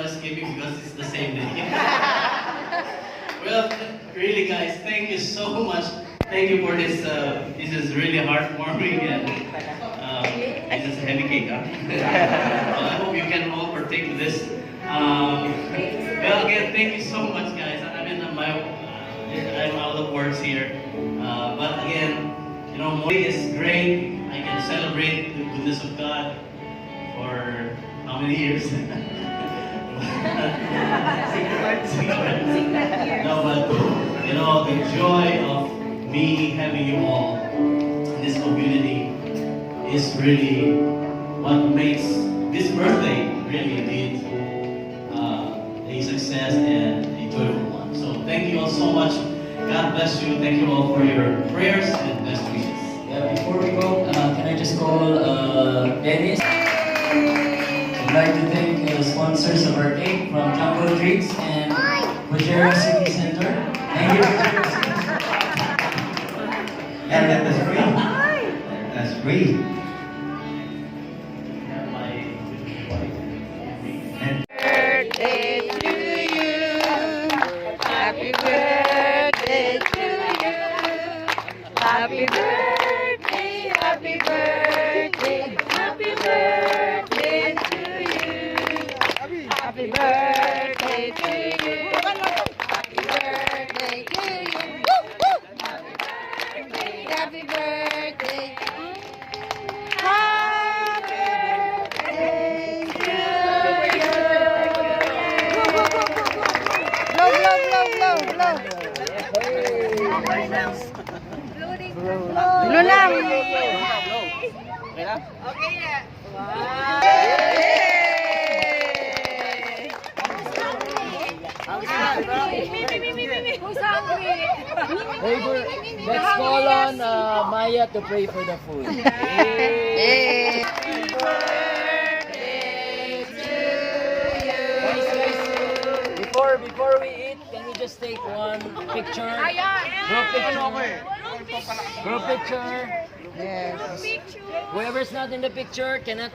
why I'm skipping because it's the same day. Well, really guys, thank you so much. Thank you for this. This is really heartwarming and this is a heavy cake, huh? Well, I hope you can all partake of this. Well, again, thank you so much, guys. I mean, I'm out of words here. But again, you know, Morning is great. I can celebrate the goodness of God for how many years? No, but you know, the joy of me having you all in this community is really what makes this birthday really indeed a success and a joyful one. So thank you all so much. God bless you. Thank you all for your prayers and best wishes. Yeah, before we go, can I just call Dennis? I'd like to thank the sponsors of our cake from Jumbo Treats and Pajero City Center. Thank you. And that's free. That's free. Birthday to you. Happy birthday to you. Happy birthday, happy birthday, happy birthday to you. Happy birthday to you. Happy birthday to you. Happy birthday. Blue lang. Okay na. Who's hungry? Let's call on Maya to pray for the food. Hey. Before we eat, can we just take one picture? Group picture. Group picture. Yes. Whoever's not in the picture cannot